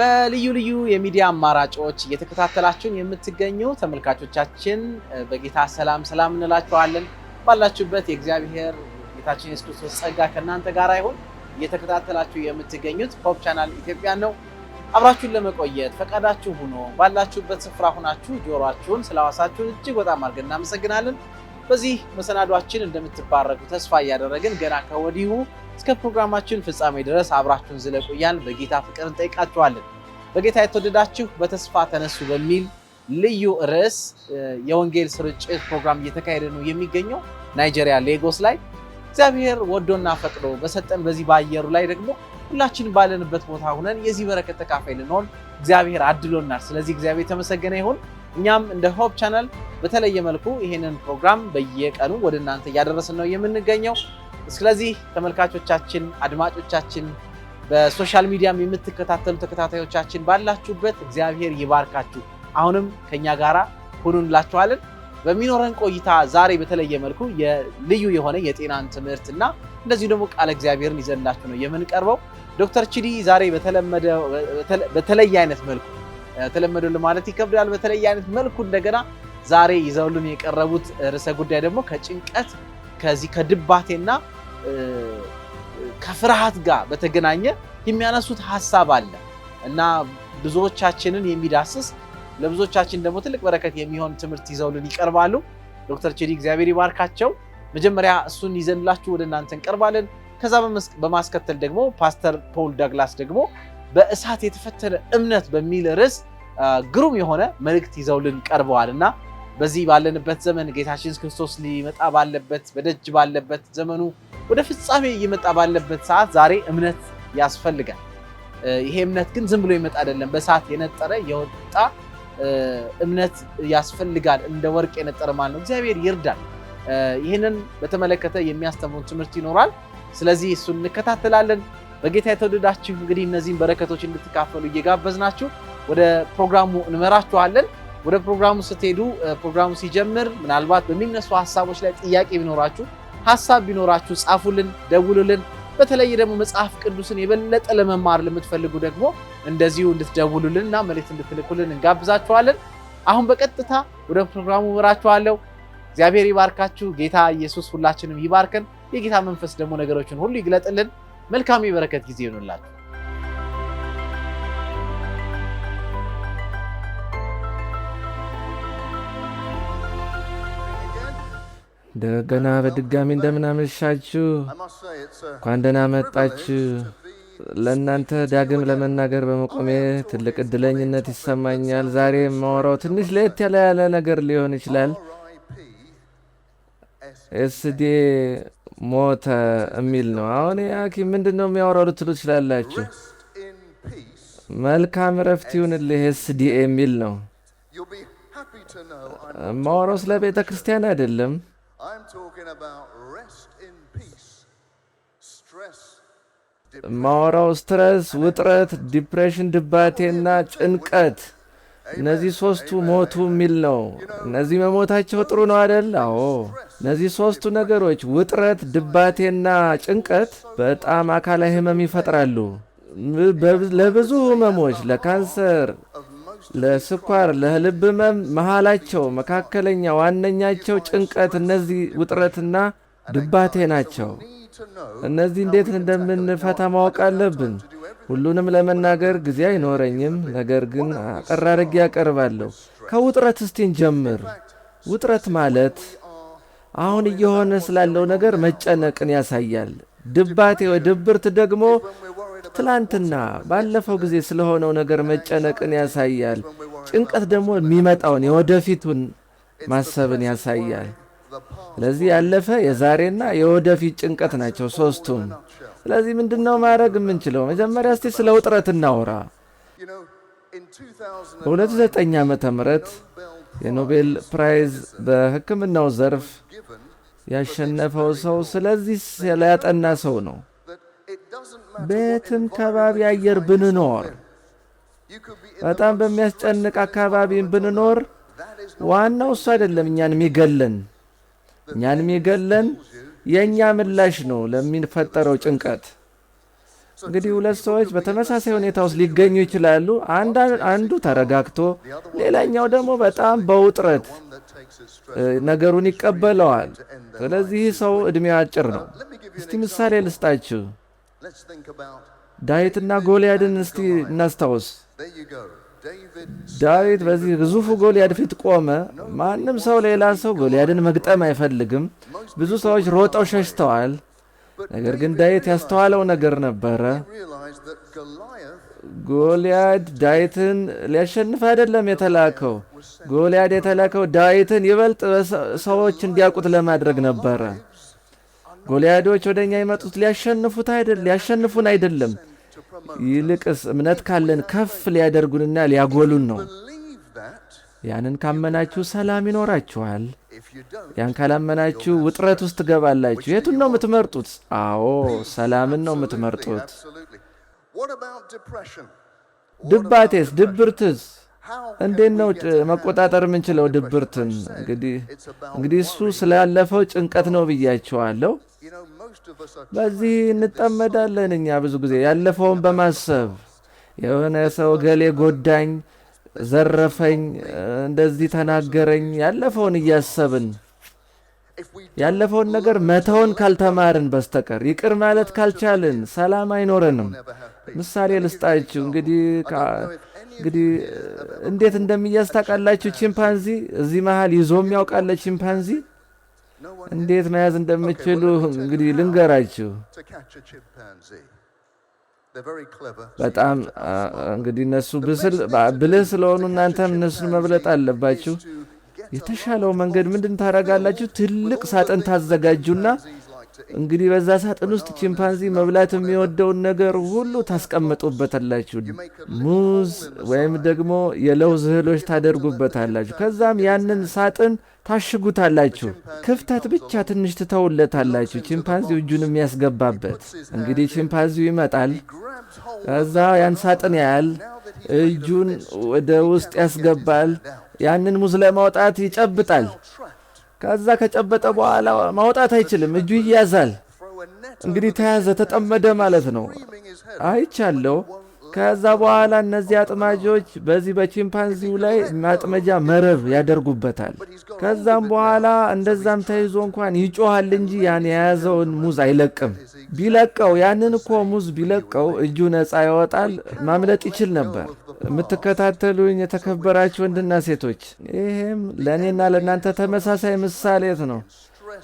በልዩ ልዩ የሚዲያ አማራጮች እየተከታተላችሁን የምትገኙ ተመልካቾቻችን በጌታ ሰላም እንላችኋለን። ባላችሁበት የእግዚአብሔር ጌታችን ኢየሱስ ክርስቶስ ጸጋ ከእናንተ ጋር ይሁን። እየተከታተላችሁ የምትገኙት ሆፕ ቻናል ኢትዮጵያ ነው። አብራችሁን ለመቆየት ፈቃዳችሁ ሆኖ ባላችሁበት ስፍራ ሆናችሁ ጆሮአችሁን ስለዋሳችሁን እጅግ በጣም አድርገን እናመሰግናለን። በዚህ መሰናዷችን እንደምትባረኩ ተስፋ እያደረግን ገና ከወዲሁ እስከ ፕሮግራማችን ፍጻሜ ድረስ አብራችሁን ዝለቁያን በጌታ ፍቅር እንጠይቃችኋለን። በጌታ የተወደዳችሁ በተስፋ ተነሱ በሚል ልዩ ርዕስ የወንጌል ስርጭት ፕሮግራም እየተካሄደ ነው የሚገኘው ናይጄሪያ ሌጎስ ላይ። እግዚአብሔር ወዶና ፈቅዶ በሰጠን በዚህ ባየሩ ላይ ደግሞ ሁላችን ባለንበት ቦታ ሆነን የዚህ በረከት ተካፋይ ልንሆን እግዚአብሔር አድሎናል። ስለዚህ እግዚአብሔር የተመሰገነ ይሁን። እኛም እንደ ሆፕ ቻናል በተለየ መልኩ ይሄንን ፕሮግራም በየቀኑ ወደ እናንተ እያደረስን ነው የምንገኘው። ስለዚህ ተመልካቾቻችን፣ አድማጮቻችን፣ በሶሻል ሚዲያም የምትከታተሉ ተከታታዮቻችን ባላችሁበት እግዚአብሔር ይባርካችሁ። አሁንም ከኛ ጋራ ሁኑ እንላችኋለን። በሚኖረን ቆይታ ዛሬ በተለየ መልኩ የልዩ የሆነ የጤናን ትምህርትና እንደዚሁ ደግሞ ቃለ እግዚአብሔርን ይዘንላችሁ ነው የምንቀርበው። ዶክተር ቺዲ ዛሬ በተለየ አይነት መልኩ ተለመደው ለማለት ይከብዳል። በተለየ አይነት መልኩ እንደገና ዛሬ ይዘውልን የቀረቡት ርዕሰ ጉዳይ ደግሞ ከጭንቀት ከዚህ ከድባቴና ከፍርሃት ጋር በተገናኘ የሚያነሱት ሐሳብ አለ እና ብዙዎቻችንን የሚዳስስ ለብዙዎቻችን ደግሞ ትልቅ በረከት የሚሆን ትምህርት ይዘውልን ይቀርባሉ። ዶክተር ቺዲ እግዚአብሔር ይባርካቸው። መጀመሪያ እሱን ይዘንላችሁ ወደ እናንተ እንቀርባለን። ከዛ በማስከተል ደግሞ ፓስተር ፖል ዳግላስ ደግሞ በእሳት የተፈተነ እምነት በሚል ርዕስ ግሩም የሆነ መልእክት ይዘውልን ቀርበዋል እና በዚህ ባለንበት ዘመን ጌታችን ክርስቶስ ሊመጣ ባለበት በደጅ ባለበት ዘመኑ ወደ ፍጻሜ እየመጣ ባለበት ሰዓት ዛሬ እምነት ያስፈልጋል። ይሄ እምነት ግን ዝም ብሎ ይመጣ አይደለም። በእሳት የነጠረ የወጣ እምነት ያስፈልጋል። እንደ ወርቅ የነጠረ ማለት ነው። እግዚአብሔር ይርዳል። ይህንን በተመለከተ የሚያስተምሩን ትምህርት ይኖራል። ስለዚህ እሱን እንከታተላለን። በጌታ የተወደዳችሁ እንግዲህ እነዚህን በረከቶች እንድትካፈሉ እየጋበዝናችሁ ወደ ፕሮግራሙ እንመራችኋለን። ወደ ፕሮግራሙ ስትሄዱ ፕሮግራሙ ሲጀምር ምናልባት በሚነሱ ሐሳቦች ላይ ጥያቄ ቢኖራችሁ ሐሳብ ቢኖራችሁ ጻፉልን፣ ደውሉልን። በተለይ ደግሞ መጽሐፍ ቅዱስን የበለጠ ለመማር ለምትፈልጉ ደግሞ እንደዚሁ እንድትደውሉልን እና መልእክት እንድትልኩልን እንጋብዛችኋለን። አሁን በቀጥታ ወደ ፕሮግራሙ እመራችኋለሁ። እግዚአብሔር ይባርካችሁ። ጌታ ኢየሱስ ሁላችንም ይባርከን። የጌታ መንፈስ ደግሞ ነገሮችን ሁሉ ይግለጥልን። መልካም የበረከት ጊዜ ይሁንላችሁ። እንደገና በድጋሚ እንደምን አመሻችሁ፣ እንኳን ደህና መጣችሁ። ለእናንተ ዳግም ለመናገር በመቆሜ ትልቅ እድለኝነት ይሰማኛል። ዛሬ የማወራው ትንሽ ለየት ያለ ነገር ሊሆን ይችላል። ኤስዲ ሞተ የሚል ነው። አሁን ሐኪም ምንድን ነው የሚያወራው ልትሉ ትችላላችሁ። መልካም እረፍት ይሁንልህ ኤስዲኤ የሚል ነው። ማወራው ስለ ቤተ ክርስቲያን አይደለም። ማወራው ስትረስ፣ ውጥረት፣ ዲፕሬሽን፣ ድባቴና ጭንቀት እነዚህ ሶስቱ ሞቱ የሚል ነው። እነዚህ መሞታቸው ጥሩ ነው አይደል? አዎ። እነዚህ ሶስቱ ነገሮች ውጥረት፣ ድባቴና ጭንቀት በጣም አካላዊ ህመም ይፈጥራሉ። ለብዙ ህመሞች፣ ለካንሰር፣ ለስኳር፣ ለልብ ህመም መሃላቸው መካከለኛ ዋነኛቸው ጭንቀት፣ እነዚህ ውጥረትና ድባቴ ናቸው። እነዚህ እንዴት እንደምንፈታ ማወቅ አለብን። ሁሉንም ለመናገር ጊዜ አይኖረኝም፣ ነገር ግን አጠር አድርጌ ያቀርባለሁ። ከውጥረት እስቲ እንጀምር። ውጥረት ማለት አሁን እየሆነ ስላለው ነገር መጨነቅን ያሳያል። ድባቴ ወይ ድብርት ደግሞ ትላንትና ባለፈው ጊዜ ስለሆነው ነገር መጨነቅን ያሳያል። ጭንቀት ደግሞ የሚመጣውን የወደፊቱን ማሰብን ያሳያል። ስለዚህ ያለፈ የዛሬና የወደፊት ጭንቀት ናቸው ሶስቱም። ስለዚህ ምንድነው ማድረግ የምንችለው? መጀመሪያ እስቲ ስለ ውጥረት እናውራ። በ2009 ዓመተ ምህረት የኖቤል ፕራይዝ በሕክምናው ዘርፍ ያሸነፈው ሰው ስለዚህ ያጠና ሰው ነው። በየትም ከባቢ አየር ብንኖር፣ በጣም በሚያስጨንቅ አካባቢ ብንኖር ዋናው እሱ አይደለም እኛን የሚገለን የእኛ ምላሽ ነው ለሚፈጠረው ጭንቀት። እንግዲህ ሁለት ሰዎች በተመሳሳይ ሁኔታ ውስጥ ሊገኙ ይችላሉ። አንዱ ተረጋግቶ፣ ሌላኛው ደግሞ በጣም በውጥረት ነገሩን ይቀበለዋል። ስለዚህ ሰው እድሜው አጭር ነው። እስቲ ምሳሌ ልስጣችሁ። ዳዊትና ጎልያድን እስቲ እናስታውስ። ዳዊት በዚህ ግዙፉ ጎልያድ ፊት ቆመ። ማንም ሰው ሌላ ሰው ጎልያድን መግጠም አይፈልግም። ብዙ ሰዎች ሮጠው ሸሽተዋል። ነገር ግን ዳዊት ያስተዋለው ነገር ነበረ። ጎልያድ ዳዊትን ሊያሸንፍ አይደለም የተላከው። ጎልያድ የተላከው ዳዊትን ይበልጥ ሰዎች እንዲያውቁት ለማድረግ ነበረ። ጎልያዶች ወደኛ የመጡት ሊያሸንፉን አይደለም፣ ይልቅስ እምነት ካለን ከፍ ሊያደርጉንና ሊያጎሉን ነው። ያንን ካመናችሁ ሰላም ይኖራችኋል። ያን ካላመናችሁ ውጥረት ውስጥ ትገባላችሁ። የቱን ነው የምትመርጡት? አዎ ሰላምን ነው የምትመርጡት። ድባቴስ፣ ድብርትስ እንዴት ነው መቆጣጠር የምንችለው ድብርትን? እንግዲህ እሱ ስላለፈው ጭንቀት ነው ብያችኋለሁ። በዚህ እንጠመዳለን እኛ ብዙ ጊዜ ያለፈውን በማሰብ የሆነ ሰው ገሌ ጎዳኝ፣ ዘረፈኝ፣ እንደዚህ ተናገረኝ፣ ያለፈውን እያሰብን ያለፈውን ነገር መተውን ካልተማርን በስተቀር ይቅር ማለት ካልቻልን ሰላም አይኖረንም። ምሳሌ ልስጣችሁ። እንግዲህ እንዴት እንደሚያዝ ታውቃላችሁ? ቺምፓንዚ እዚህ መሃል ይዞም ያውቃለ። ቺምፓንዚ እንዴት መያዝ እንደምችሉ እንግዲህ ልንገራችሁ። በጣም እንግዲህ እነሱ ብልህ ስለሆኑ እናንተም እነሱን መብለጥ አለባችሁ። የተሻለው መንገድ ምንድን ታደርጋላችሁ? ትልቅ ሳጥን ታዘጋጁና እንግዲህ በዛ ሳጥን ውስጥ ቺምፓንዚ መብላት የሚወደውን ነገር ሁሉ ታስቀምጡበታላችሁ። ሙዝ ወይም ደግሞ የለውዝ እህሎች ታደርጉበታላችሁ። ከዛም ያንን ሳጥን ታሽጉታላችሁ። ክፍተት ብቻ ትንሽ ትተውለታላችሁ፣ ቺምፓንዚው እጁን የሚያስገባበት። እንግዲህ ቺምፓንዚው ይመጣል። ከዛ ያን ሳጥን ያያል፣ እጁን ወደ ውስጥ ያስገባል። ያንን ሙዝ ለማውጣት ይጨብጣል። ከዛ ከጨበጠ በኋላ ማውጣት አይችልም፣ እጁ ይያዛል። እንግዲህ ተያዘ፣ ተጠመደ ማለት ነው። አይቻለው። ከዛ በኋላ እነዚህ አጥማጆች በዚህ በቺምፓንዚው ላይ ማጥመጃ መረብ ያደርጉበታል። ከዛም በኋላ እንደዛም ተይዞ እንኳን ይጮሃል እንጂ ያን የያዘውን ሙዝ አይለቅም። ቢለቀው ያንን እኮ ሙዝ ቢለቀው እጁ ነፃ ይወጣል፣ ማምለጥ ይችል ነበር። የምትከታተሉኝ የተከበራችሁ ወንድና ሴቶች፣ ይሄም ለእኔና ለእናንተ ተመሳሳይ ምሳሌት ነው።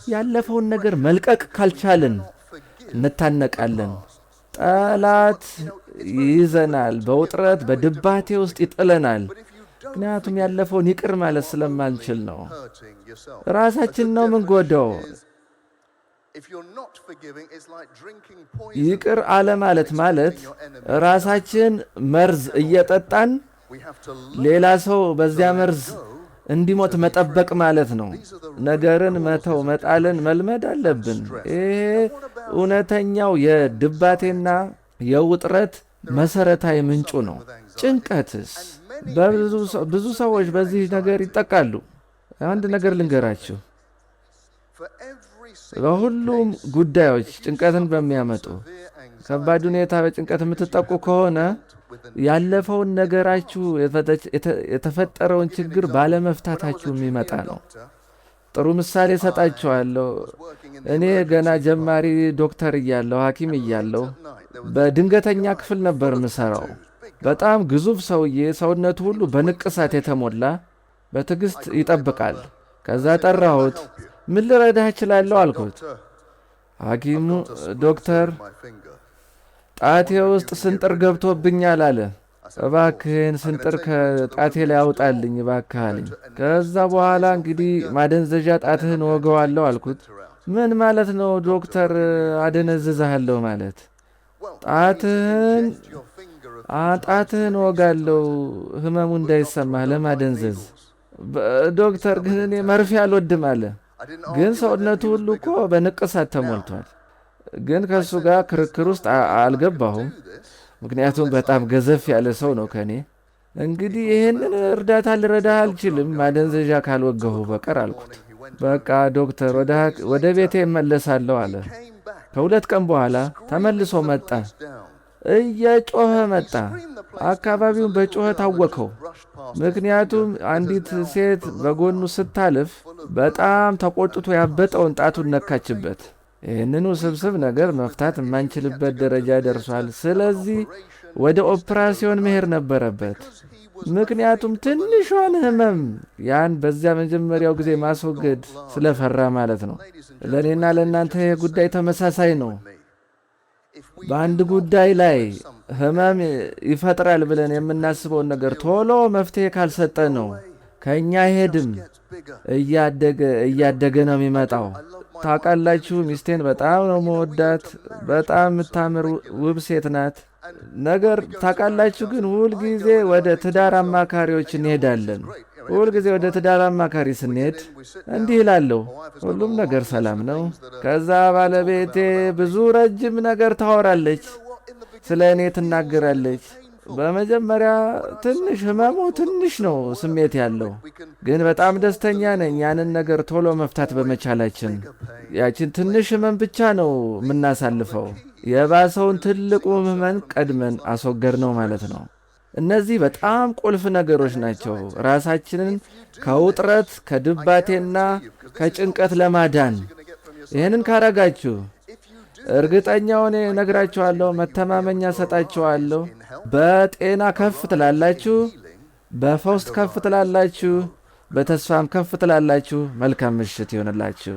ያለፈውን ነገር መልቀቅ ካልቻልን እንታነቃለን። ጠላት ይይዘናል፣ በውጥረት በድባቴ ውስጥ ይጥለናል። ምክንያቱም ያለፈውን ይቅር ማለት ስለማንችል ነው። ራሳችን ነው ምንጎዳው። ይቅር አለ ማለት ራሳችን መርዝ እየጠጣን ሌላ ሰው በዚያ መርዝ እንዲሞት መጠበቅ ማለት ነው። ነገርን መተው መጣልን መልመድ አለብን። ይሄ እውነተኛው የድባቴና የውጥረት መሰረታዊ ምንጩ ነው። ጭንቀትስ ብዙ ሰዎች በዚህ ነገር ይጠቃሉ። አንድ ነገር ልንገራችሁ። በሁሉም ጉዳዮች ጭንቀትን በሚያመጡ ከባድ ሁኔታ በጭንቀት የምትጠቁ ከሆነ ያለፈውን ነገራችሁ የተፈጠረውን ችግር ባለመፍታታችሁ የሚመጣ ነው። ጥሩ ምሳሌ ሰጣችኋለሁ። እኔ ገና ጀማሪ ዶክተር እያለሁ ሐኪም እያለሁ በድንገተኛ ክፍል ነበር ምሰራው። በጣም ግዙፍ ሰውዬ፣ ሰውነቱ ሁሉ በንቅሳት የተሞላ በትዕግስት ይጠብቃል። ከዛ ጠራሁት። ምን ልረዳህ እችላለሁ አልኩት። ሐኪሙ ዶክተር ጣቴ ውስጥ ስንጥር ገብቶብኛል አለ። እባክህን ስንጥር ከጣቴ ላይ አውጣልኝ እባክህ አለኝ። ከዛ በኋላ እንግዲህ ማደንዘዣ ጣትህን ወገዋለሁ አልኩት። ምን ማለት ነው ዶክተር? አደነዝዝሃለሁ ማለት? ጣትህን ወጋለሁ ህመሙ እንዳይሰማህ ለማደንዘዝ። ዶክተር ግን እኔ መርፌ አልወድም አለ። ግን ሰውነቱ ሁሉ እኮ በንቅሳት ተሞልቷል። ግን ከእሱ ጋር ክርክር ውስጥ አልገባሁም፣ ምክንያቱም በጣም ገዘፍ ያለ ሰው ነው ከኔ። እንግዲህ ይህንን እርዳታ ልረዳህ አልችልም ማደንዘዣ ካልወገሁ በቀር አልኩት። በቃ ዶክተር ወደ ቤቴ እመለሳለሁ አለ። ከ2 ቀን በኋላ ተመልሶ መጣ። እየጮኸ መጣ። አካባቢውን በጩኸት አወከው። ምክንያቱም አንዲት ሴት በጎኑ ስታልፍ በጣም ተቆጥቶ ያበጠውን ጣቱን ነካችበት። ይህንን ውስብስብ ነገር መፍታት የማንችልበት ደረጃ ደርሷል። ስለዚህ ወደ ኦፕራሲዮን መሄድ ነበረበት። ምክንያቱም ትንሿን ህመም ያን በዚያ መጀመሪያው ጊዜ ማስወገድ ስለፈራ ማለት ነው። ለእኔና ለእናንተ ይህ ጉዳይ ተመሳሳይ ነው። በአንድ ጉዳይ ላይ ህመም ይፈጥራል ብለን የምናስበውን ነገር ቶሎ መፍትሄ ካልሰጠ ነው ከእኛ አይሄድም፣ እያደገ ነው የሚመጣው። ታውቃላችሁ፣ ሚስቴን በጣም ነው መወዳት። በጣም የምታምር ውብ ሴት ናት። ነገር ታውቃላችሁ፣ ግን ሁልጊዜ ወደ ትዳር አማካሪዎች እንሄዳለን። ሁልጊዜ ወደ ትዳር አማካሪ ስንሄድ እንዲህ ይላለሁ፣ ሁሉም ነገር ሰላም ነው። ከዛ ባለቤቴ ብዙ ረጅም ነገር ታወራለች፣ ስለ እኔ ትናገራለች። በመጀመሪያ ትንሽ ህመሙ ትንሽ ነው ስሜት ያለው፣ ግን በጣም ደስተኛ ነኝ ያንን ነገር ቶሎ መፍታት በመቻላችን። ያችን ትንሽ ህመም ብቻ ነው የምናሳልፈው። የባሰውን ትልቁ ህመም ቀድመን አስወገድ ነው ማለት ነው። እነዚህ በጣም ቁልፍ ነገሮች ናቸው ራሳችንን ከውጥረት ከድባቴና ከጭንቀት ለማዳን። ይህንን ካረጋችሁ እርግጠኛውን ነግራችኋለሁ፣ መተማመኛ ሰጣችኋለሁ። በጤና ከፍ ትላላችሁ፣ በፈውስ ከፍ ትላላችሁ፣ በተስፋም ከፍ ትላላችሁ። መልካም ምሽት ይሆንላችሁ።